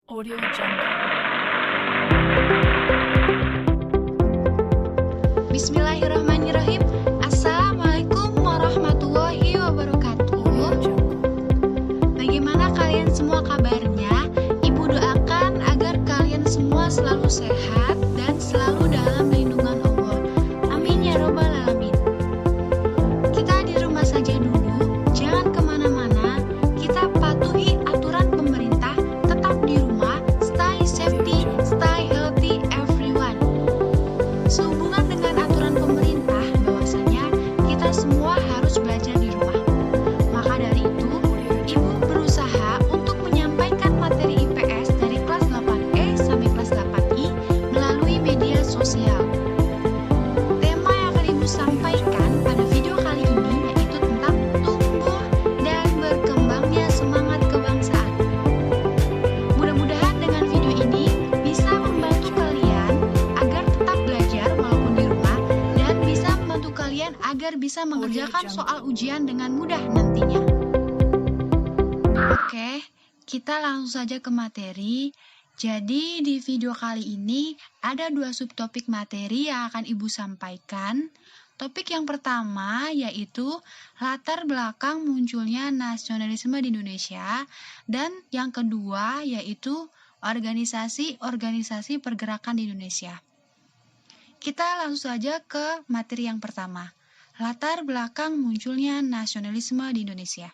Audio Jungle. Bismillahirrahmanirrahim. Assalamualaikum warahmatullahi wabarakatuh. Audio Jungle. Bagaimana kalian semua kabarnya? Ibu doakan agar kalian semua selalu sehat dan selalu dalam lindungan Allah. Amin ya robbal alamin. Kita di rumah saja dulu, jangan kemana-mana. Kita patuhi aturan pemerintah, tetap di rumah, stay safety, stay healthy everyone. Sehubungan dengan aturan pemerintah, bahwasanya kita semua harus belajar di rumah. Maka dari itu, Ibu berusaha untuk menyampaikan materi IPS dari kelas 8E sampai kelas 8I melalui media sosial. Tema yang akan Ibu sampaikan pada video kali ini yaitu tentang tumbuh dan berkembangnya semangat kebangsaan. Mudah-mudahan dengan video ini bisa membantu kalian agar tetap belajar walaupun di rumah dan bisa membantu kalian agar bisa mengerjakan soal ujian dengan mudah nantinya. Oke, kita langsung saja ke materi. Jadi di video kali ini ada 2 subtopik materi yang akan Ibu sampaikan. Topik yang pertama yaitu latar belakang munculnya nasionalisme di Indonesia, dan yang kedua yaitu organisasi-organisasi pergerakan di Indonesia. Kita langsung saja ke materi yang pertama, latar belakang munculnya nasionalisme di Indonesia.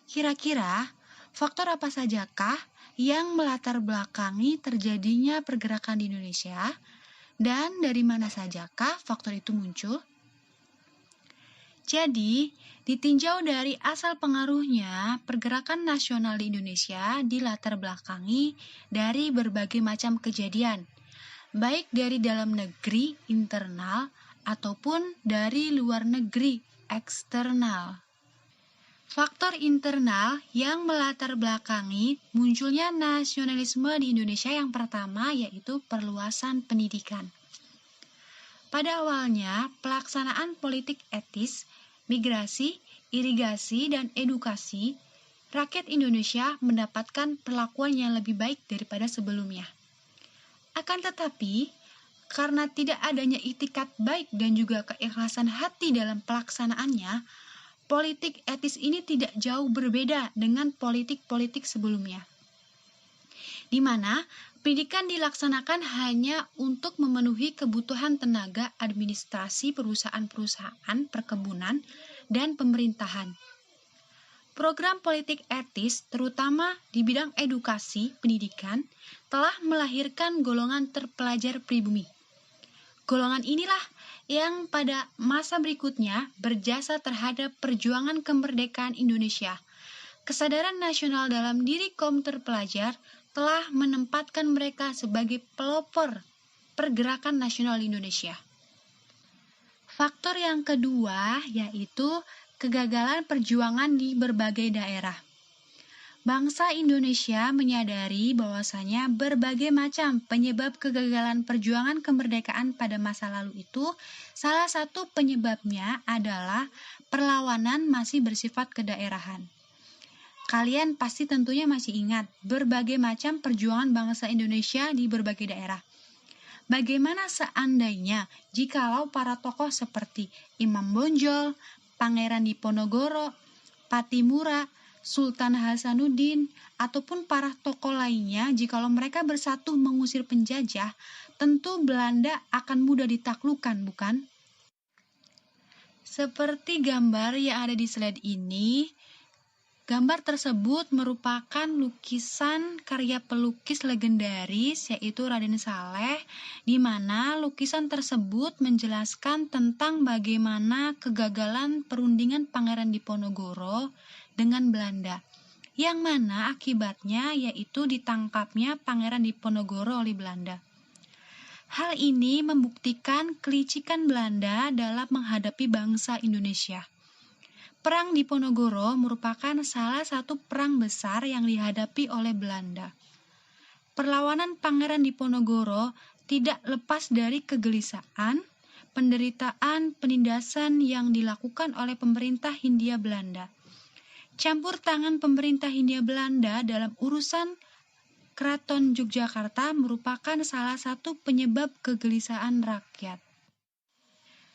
Kira-kira faktor apa sajakah yang melatar belakangi terjadinya pergerakan di Indonesia, dan dari mana sajakah faktor itu muncul? Jadi, ditinjau dari asal pengaruhnya, pergerakan nasional di Indonesia dilatar belakangi dari berbagai macam kejadian, baik dari dalam negeri, internal, ataupun dari luar negeri, eksternal. Faktor internal yang melatar belakangi munculnya nasionalisme di Indonesia yang pertama yaitu perluasan pendidikan. Pada awalnya, pelaksanaan politik etis, migrasi, irigasi, dan edukasi, rakyat Indonesia mendapatkan perlakuan yang lebih baik daripada sebelumnya. Akan tetapi, karena tidak adanya itikat baik dan juga keikhlasan hati dalam pelaksanaannya, politik etis ini tidak jauh berbeda dengan politik-politik sebelumnya, di mana pendidikan dilaksanakan hanya untuk memenuhi kebutuhan tenaga administrasi perusahaan-perusahaan perkebunan dan pemerintahan. Program politik etis, terutama di bidang edukasi pendidikan, telah melahirkan golongan terpelajar pribumi. Golongan inilah yang pada masa berikutnya berjasa terhadap perjuangan kemerdekaan Indonesia. Kesadaran nasional dalam diri kaum terpelajar telah menempatkan mereka sebagai pelopor pergerakan nasional di Indonesia. Faktor yang kedua yaitu kegagalan perjuangan di berbagai daerah. Bangsa Indonesia menyadari bahwasanya berbagai macam penyebab kegagalan perjuangan kemerdekaan pada masa lalu itu, salah satu penyebabnya adalah perlawanan masih bersifat kedaerahan. Kalian pasti tentunya masih ingat berbagai macam perjuangan bangsa Indonesia di berbagai daerah. Bagaimana seandainya jikalau para tokoh seperti Imam Bonjol, Pangeran Diponegoro, Patimura, Sultan Hasanuddin, ataupun para tokoh lainnya, jikalau mereka bersatu mengusir penjajah, tentu Belanda akan mudah ditaklukkan, bukan? Seperti gambar yang ada di slide ini, gambar tersebut merupakan lukisan karya pelukis legendaris yaitu Raden Saleh, di mana lukisan tersebut menjelaskan tentang bagaimana kegagalan perundingan Pangeran Diponegoro dengan Belanda, yang mana akibatnya yaitu ditangkapnya Pangeran Diponegoro oleh Belanda. Hal ini membuktikan kelicikan Belanda dalam menghadapi bangsa Indonesia. Perang Diponegoro merupakan salah satu perang besar yang dihadapi oleh Belanda. Perlawanan Pangeran Diponegoro tidak lepas dari kegelisahan, penderitaan, penindasan yang dilakukan oleh pemerintah Hindia Belanda. Campur tangan pemerintah Hindia Belanda dalam urusan Keraton Yogyakarta merupakan salah satu penyebab kegelisahan rakyat.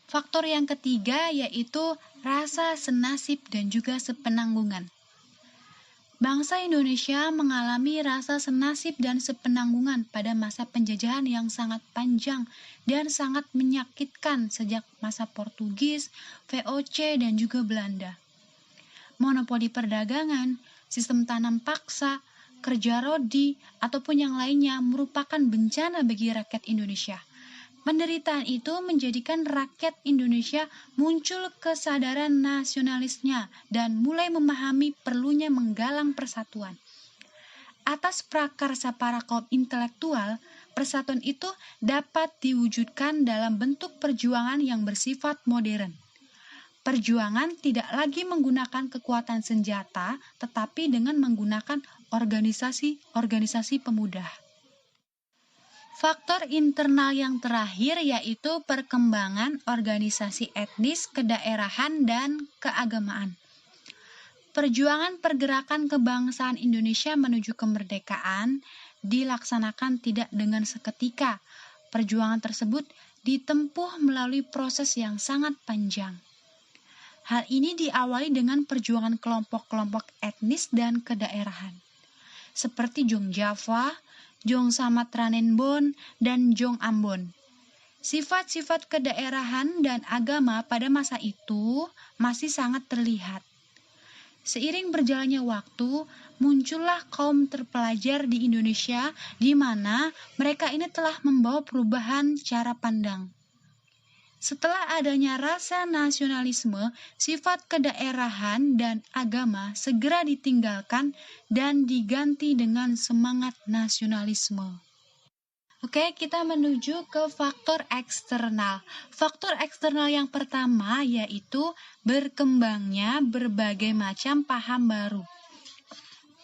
Faktor yang ketiga yaitu rasa senasib dan juga sepenanggungan. Bangsa Indonesia mengalami rasa senasib dan sepenanggungan pada masa penjajahan yang sangat panjang dan sangat menyakitkan sejak masa Portugis, VOC, dan juga Belanda. Monopoli perdagangan, sistem tanam paksa, kerja rodi, ataupun yang lainnya merupakan bencana bagi rakyat Indonesia. Penderitaan itu menjadikan rakyat Indonesia muncul kesadaran nasionalisnya dan mulai memahami perlunya menggalang persatuan. Atas prakarsa para kaum intelektual, persatuan itu dapat diwujudkan dalam bentuk perjuangan yang bersifat modern. Perjuangan tidak lagi menggunakan kekuatan senjata, tetapi dengan menggunakan organisasi-organisasi pemuda. Faktor internal yang terakhir yaitu perkembangan organisasi etnis, kedaerahan, dan keagamaan. Perjuangan pergerakan kebangsaan Indonesia menuju kemerdekaan dilaksanakan tidak dengan seketika. Perjuangan tersebut ditempuh melalui proses yang sangat panjang. Hal ini diawali dengan perjuangan kelompok-kelompok etnis dan kedaerahan, seperti Jong Java, Jong Samatranenbon, dan Jong Ambon. Sifat-sifat kedaerahan dan agama pada masa itu masih sangat terlihat. Seiring berjalannya waktu, muncullah kaum terpelajar di Indonesia di mana mereka ini telah membawa perubahan cara pandang. Setelah adanya rasa nasionalisme, sifat kedaerahan dan agama segera ditinggalkan dan diganti dengan semangat nasionalisme. Oke, kita menuju ke faktor eksternal. Faktor eksternal yang pertama yaitu berkembangnya berbagai macam paham baru.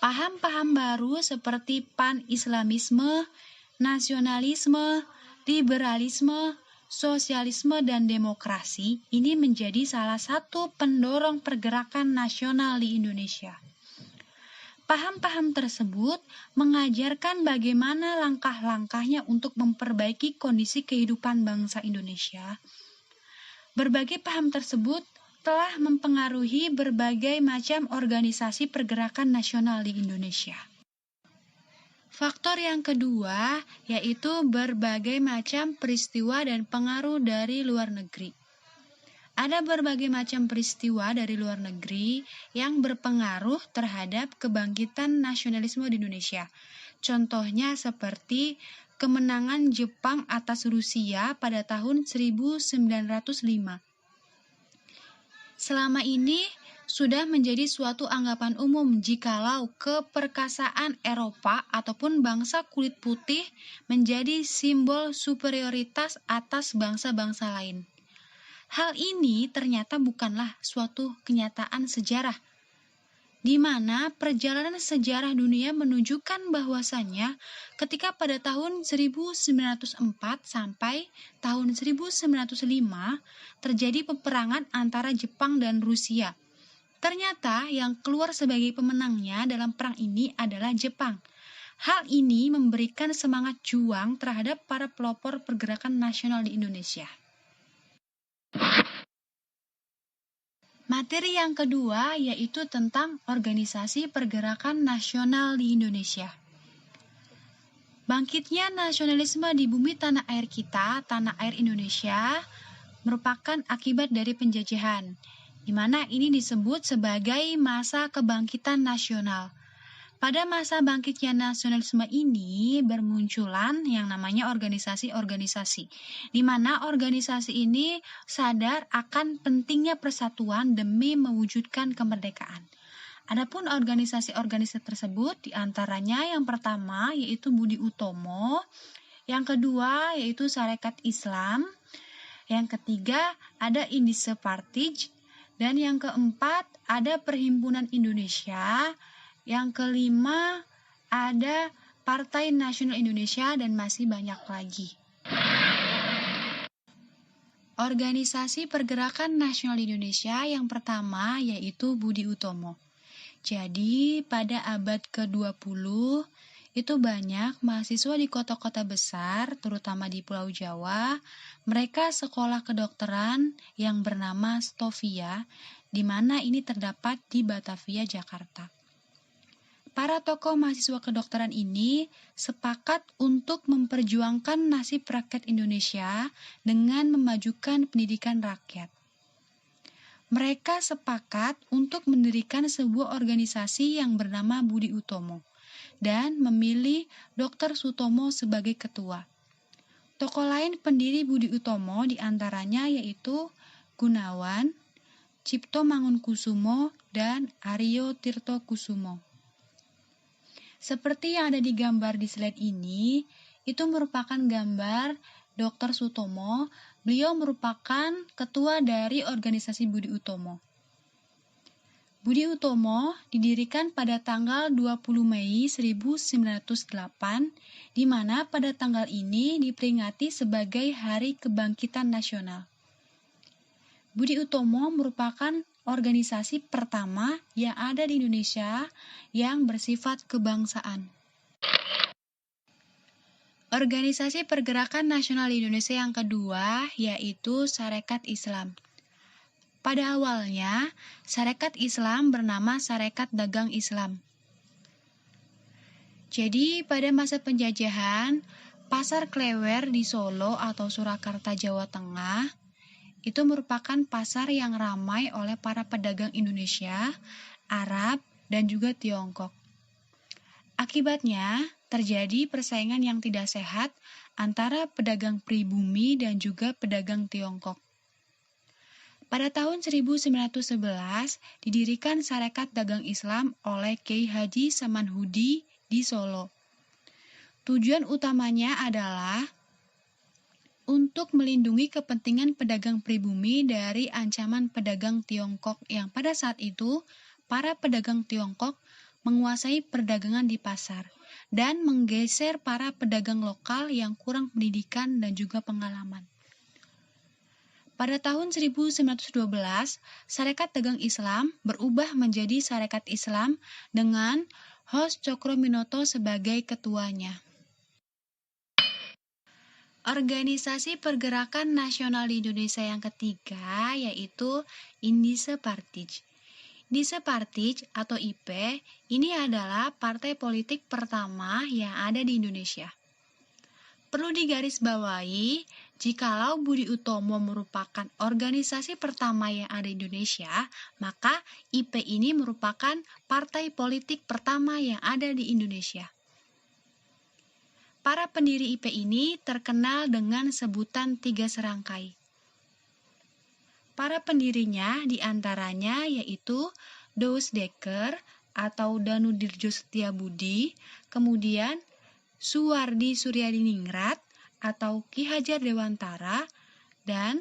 Paham-paham baru seperti pan-islamisme, nasionalisme, liberalisme, sosialisme, dan demokrasi ini menjadi salah satu pendorong pergerakan nasional di Indonesia. Paham-paham tersebut mengajarkan bagaimana langkah-langkahnya untuk memperbaiki kondisi kehidupan bangsa Indonesia. Berbagai paham tersebut telah mempengaruhi berbagai macam organisasi pergerakan nasional di Indonesia. Faktor yang kedua yaitu berbagai macam peristiwa dan pengaruh dari luar negeri. Ada berbagai macam peristiwa dari luar negeri yang berpengaruh terhadap kebangkitan nasionalisme di Indonesia. Contohnya seperti kemenangan Jepang atas Rusia pada tahun 1905. Selama ini sudah menjadi suatu anggapan umum jikalau keperkasaan Eropa ataupun bangsa kulit putih menjadi simbol superioritas atas bangsa-bangsa lain. Hal ini ternyata bukanlah suatu kenyataan sejarah, di mana perjalanan sejarah dunia menunjukkan bahwasannya ketika pada tahun 1904 sampai tahun 1905 terjadi peperangan antara Jepang dan Rusia. Ternyata yang keluar sebagai pemenangnya dalam perang ini adalah Jepang. Hal ini memberikan semangat juang terhadap para pelopor pergerakan nasional di Indonesia. Materi yang kedua yaitu tentang organisasi pergerakan nasional di Indonesia. Bangkitnya nasionalisme di bumi tanah air kita, tanah air Indonesia, merupakan akibat dari penjajahan, di mana ini disebut sebagai masa kebangkitan nasional. Pada masa bangkitnya nasionalisme ini bermunculan yang namanya organisasi-organisasi, di mana organisasi ini sadar akan pentingnya persatuan demi mewujudkan kemerdekaan. Adapun organisasi-organisasi tersebut diantaranya yang pertama yaitu Budi Utomo, yang kedua yaitu Sarekat Islam, yang ketiga ada Indische Partij, dan yang keempat ada Perhimpunan Indonesia, yang kelima ada Partai Nasional Indonesia, dan masih banyak lagi. Organisasi Pergerakan Nasional Indonesia yang pertama yaitu Budi Utomo. Jadi pada abad ke-20 itu banyak mahasiswa di kota-kota besar, terutama di Pulau Jawa, mereka sekolah kedokteran yang bernama Stovia, di mana ini terdapat di Batavia, Jakarta. Para tokoh mahasiswa kedokteran ini sepakat untuk memperjuangkan nasib rakyat Indonesia dengan memajukan pendidikan rakyat. Mereka sepakat untuk mendirikan sebuah organisasi yang bernama Budi Utomo dan memilih Dr. Sutomo sebagai ketua. Tokoh lain pendiri Budi Utomo diantaranya yaitu Gunawan, Cipto Mangunkusumo, dan Aryo Tirtokusumo. Seperti yang ada di gambar di slide ini, itu merupakan gambar Dr. Sutomo. Beliau merupakan ketua dari organisasi Budi Utomo. Budi Utomo didirikan pada tanggal 20 Mei 1908, di mana pada tanggal ini diperingati sebagai Hari Kebangkitan Nasional. Budi Utomo merupakan organisasi pertama yang ada di Indonesia yang bersifat kebangsaan. Organisasi Pergerakan Nasional di Indonesia yang kedua yaitu Sarekat Islam. Pada awalnya, Sarekat Islam bernama Sarekat Dagang Islam. Jadi, pada masa penjajahan, Pasar Klewer di Solo atau Surakarta, Jawa Tengah, itu merupakan pasar yang ramai oleh para pedagang Indonesia, Arab, dan juga Tiongkok. Akibatnya, terjadi persaingan yang tidak sehat antara pedagang pribumi dan juga pedagang Tiongkok. Pada tahun 1911, didirikan Sarekat Dagang Islam oleh Kiai Haji Samanhudi di Solo. Tujuan utamanya adalah untuk melindungi kepentingan pedagang pribumi dari ancaman pedagang Tiongkok yang pada saat itu, para pedagang Tiongkok menguasai perdagangan di pasar dan menggeser para pedagang lokal yang kurang pendidikan dan juga pengalaman. Pada tahun 1912, Sarekat Dagang Islam berubah menjadi Sarekat Islam dengan Hos Cokroaminoto sebagai ketuanya. Organisasi Pergerakan Nasional di Indonesia yang ketiga yaitu Indische Partij. Indische Partij atau IP ini adalah partai politik pertama yang ada di Indonesia. Perlu digarisbawahi, jikalau Budi Utomo merupakan organisasi pertama yang ada di Indonesia, maka IP ini merupakan partai politik pertama yang ada di Indonesia. Para pendiri IP ini terkenal dengan sebutan 3 serangkai. Para pendirinya diantaranya yaitu Douwe Dekker atau Danudirjo Setiabudi, kemudian Suwardi Suryadiningrat atau Ki Hajar Dewantara, dan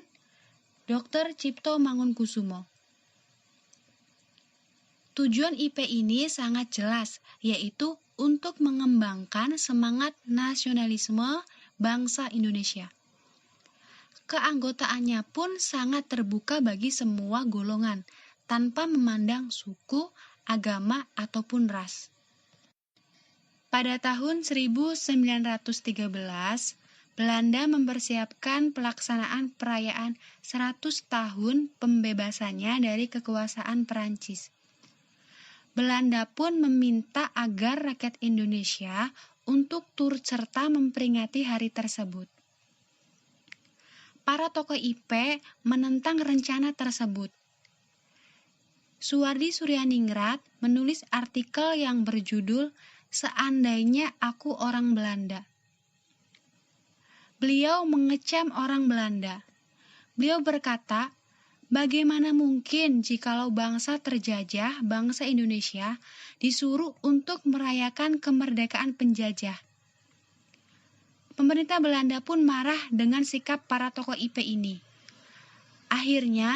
Dr. Cipto Mangunkusumo. Tujuan IP ini sangat jelas, yaitu untuk mengembangkan semangat nasionalisme bangsa Indonesia. Keanggotaannya pun sangat terbuka bagi semua golongan, tanpa memandang suku, agama, ataupun ras. Pada tahun 1913, Belanda mempersiapkan pelaksanaan perayaan 100 tahun pembebasannya dari kekuasaan Perancis. Belanda pun meminta agar rakyat Indonesia untuk turut serta memperingati hari tersebut. Para tokoh IP menentang rencana tersebut. Suwardi Suryadiningrat menulis artikel yang berjudul "Seandainya Aku Orang Belanda". Beliau mengecam orang Belanda. Beliau berkata, bagaimana mungkin jikalau bangsa terjajah, bangsa Indonesia, disuruh untuk merayakan kemerdekaan penjajah. Pemerintah Belanda pun marah dengan sikap para tokoh IP ini. Akhirnya,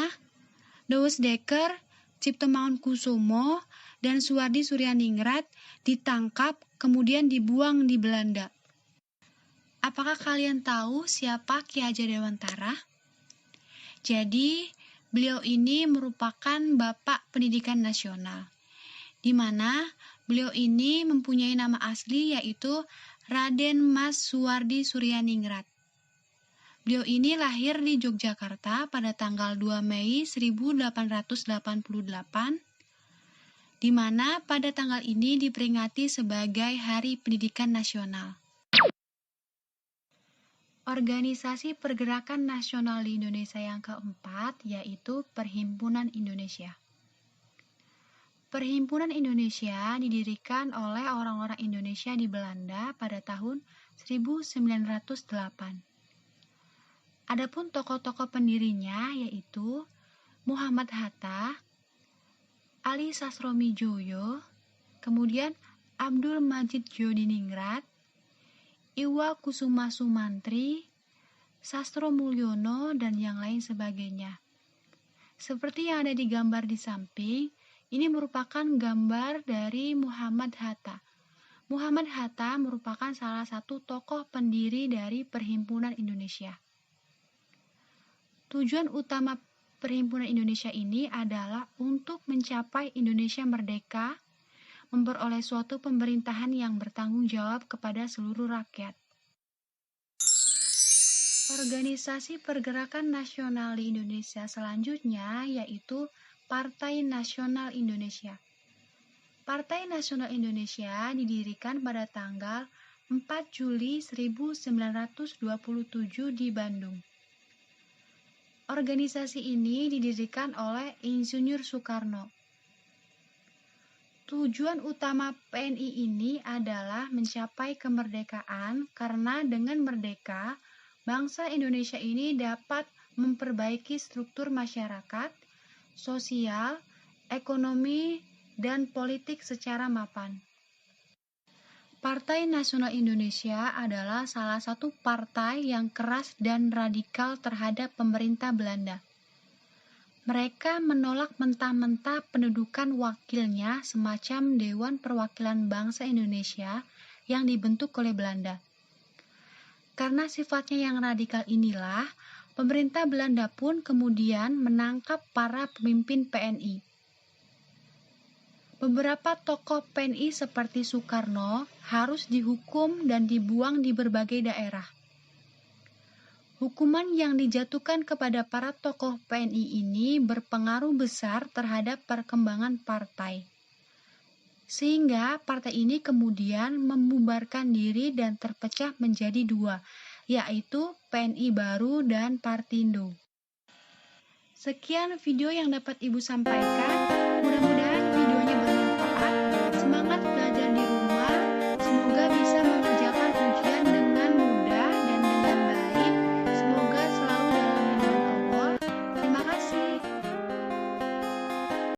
Douwe Dekker, Cipto Mangunkusumo, dan Suwardi Suryadiningrat ditangkap kemudian dibuang di Belanda. Apakah kalian tahu siapa Ki Hajar Dewantara? Jadi, beliau ini merupakan Bapak Pendidikan Nasional, di mana Beliau ini mempunyai nama asli yaitu Raden Mas Suwardi Suryaningrat. Beliau ini lahir di Yogyakarta pada tanggal 2 Mei 1888, di mana pada tanggal ini diperingati sebagai Hari Pendidikan Nasional. Organisasi Pergerakan Nasional di Indonesia yang keempat yaitu Perhimpunan Indonesia. Perhimpunan Indonesia didirikan oleh orang-orang Indonesia di Belanda pada tahun 1908. Adapun tokoh-tokoh pendirinya yaitu Muhammad Hatta, Ali Sastroamidjojo, kemudian Abdul Majid Djodiningrat, Iwa Kusuma Sumantri, Sastro Mulyono, dan yang lain sebagainya. Seperti yang ada di gambar di samping, ini merupakan gambar dari Muhammad Hatta. Muhammad Hatta merupakan salah satu tokoh pendiri dari Perhimpunan Indonesia. Tujuan utama Perhimpunan Indonesia ini adalah untuk mencapai Indonesia merdeka, memperoleh suatu pemerintahan yang bertanggung jawab kepada seluruh rakyat. Organisasi pergerakan nasional di Indonesia selanjutnya yaitu Partai Nasional Indonesia. Partai Nasional Indonesia didirikan pada tanggal 4 Juli 1927 di Bandung. Organisasi ini didirikan oleh Insinyur Soekarno. Tujuan utama PNI ini adalah mencapai kemerdekaan karena dengan merdeka, bangsa Indonesia ini dapat memperbaiki struktur masyarakat, sosial, ekonomi, dan politik secara mapan. Partai Nasional Indonesia adalah salah satu partai yang keras dan radikal terhadap pemerintah Belanda. Mereka menolak mentah-mentah pendudukan wakilnya semacam Dewan Perwakilan Bangsa Indonesia yang dibentuk oleh Belanda. Karena sifatnya yang radikal inilah, pemerintah Belanda pun kemudian menangkap para pemimpin PNI. Beberapa tokoh PNI seperti Soekarno harus dihukum dan dibuang di berbagai daerah. Hukuman yang dijatuhkan kepada para tokoh PNI ini berpengaruh besar terhadap perkembangan partai. Sehingga partai ini kemudian membubarkan diri dan terpecah menjadi dua, yaitu PNI Baru dan Partindo. Sekian video yang dapat Ibu sampaikan.